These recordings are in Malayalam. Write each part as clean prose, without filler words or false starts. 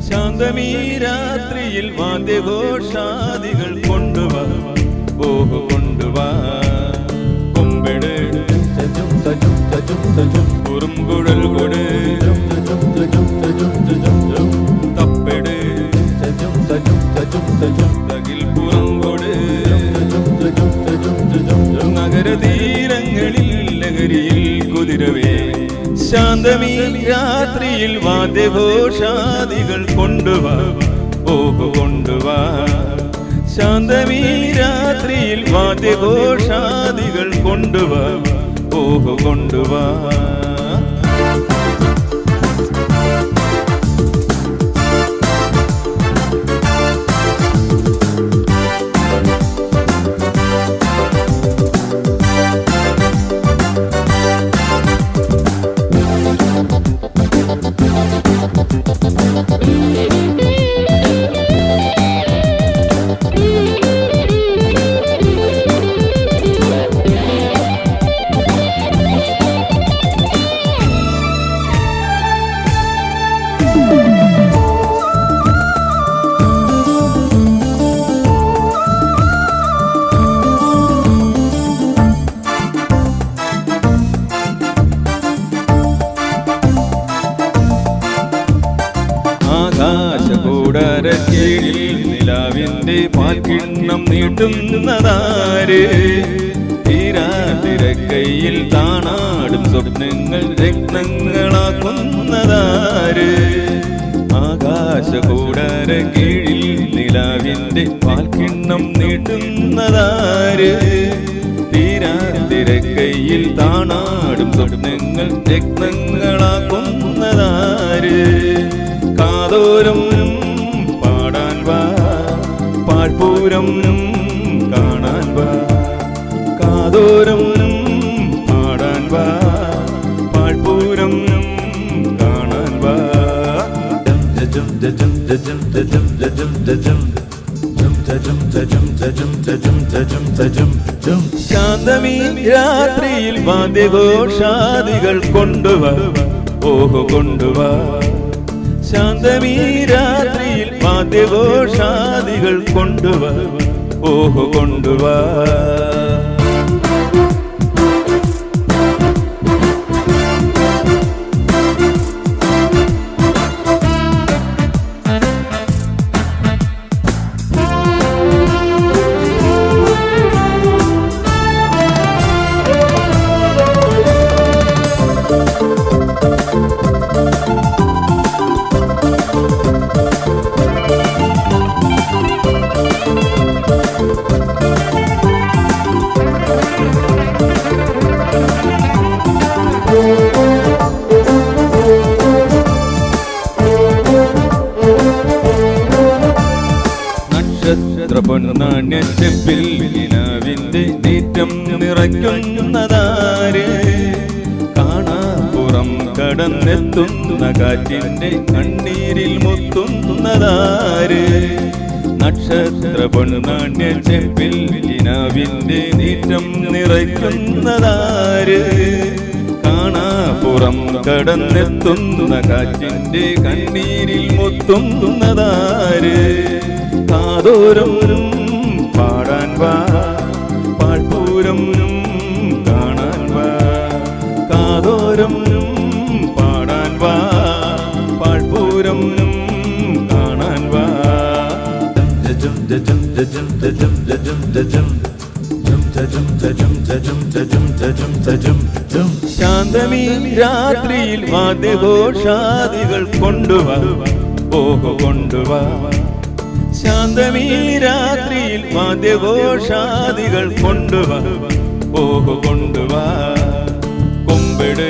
ശാന്തമീ രാത്രിയിൽ വാദ്യഘോഷാദികൾ കൊണ്ടുവാ, ഓഹോ കൊണ്ടുവാ. കൊമ്പെട് കുറുംകുഴൽ കൊട്, തപ്പെട് തകിൽ പുറം കൊട്. നഗരതീരങ്ങളിൽ ലഹരിയിൽ കുതിരവേ, ശാന്തമീ രാത്രിയിൽ വാദ്യഘോഷാദികൾ കൊണ്ടുവാ, ഓഹോ കൊണ്ടുവാ. ശാന്തമീ രാത്രിയിൽ വാദ്യഘോഷാദികൾ കൊണ്ടുവാ, ഓഹോ കൊണ്ടുവാ. ആകാശകൂടാരക്കീഴിൽ നിലാവിന്റെ പാൽക്കിണ്ണം നീട്ടുന്നതാര്? തീരാതിരക്കൈയിൽ താണാടും സ്വപ്നങ്ങൾ രത്നങ്ങളാക്കുന്നതാര്? ആകാശകൂടാരക്കീഴിൽ നിലാവിന്റെ പാൽക്കിണ്ണം നീട്ടുന്നതാര്? തീരാതിരക്കൈയിൽ താണാടും സ്വപ്നങ്ങൾ രത്നങ്ങളാക്കുന്നതാര്? കാതോരം പാടാൻ വാ, പാഴ്പൂരം കാണാൻ വാ. കാതോരം പാടാൻ വാ, പാഴ്പൂരം കാണാൻ വാ. ശാന്തമീ രാത്രിയിൽ വാദ്യഘോഷാദികൾ കൊണ്ടുവാ, ഓഹോ കൊണ്ടുവാ. ശാന്തമീ രാത്രിയിൽ വാദ്യഘോഷാദികൾ കൊണ്ടുവാ, ഓഹോ കൊണ്ടുവാ. പൊന്നാണ്യച്ചെപ്പിൽ നിലാവിന്റെ നീറ്റം നിറയ്ക്കുന്നതാര്? കാണാപ്പുറം കടന്നെത്തുന്ന കാറ്റിന്റെ കണ്ണീരിൽ മുത്തുന്നതാര്? നക്ഷത്ര പൊന്നാണ്യച്ചെപ്പിൽ നിലാവിന്റെ നീറ്റം നിറയ്ക്കുന്നതാര്? കാണാപ്പുറം കടന്നെത്തുന്ന കാറ്റിന്റെ കണ്ണീരിൽ മുത്തുന്നതാര്? കാതോരം പാടാൻ വാ, പാഴ്പൂരം കാണാൻ വാ. കാതോരം പാടാൻ വാ, പാഴ്പൂരം കാണാൻ വാ. ശാന്തമീ രാത്രിയിൽ വാദ്യഘോഷാദികൾ കൊണ്ടുവാ, ഓഹോ കൊണ്ടുവാ. ശാന്തമീ രാത്രിയിൽ വാദ്യഘോഷാദികൾ കൊണ്ടുവാ, ഓഹോ കൊണ്ടുവാ. കൊമ്പെട്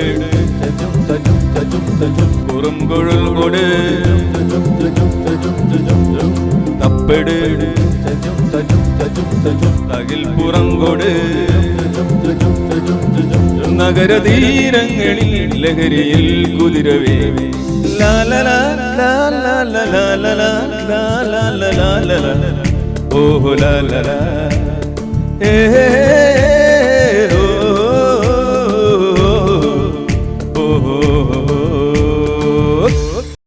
കുറുംകുഴൽ കൊട്, തപ്പെട് തകിൽ പുറം കൊട്. നഗരതീരങ്ങളിൽ ലഹരിയിൽ കുതിരവേ, ലാലലാ ലാലലാ ലാലലാ ലാലലാ ഓഹോ ലാലലാ, ഏ ഓ ഓ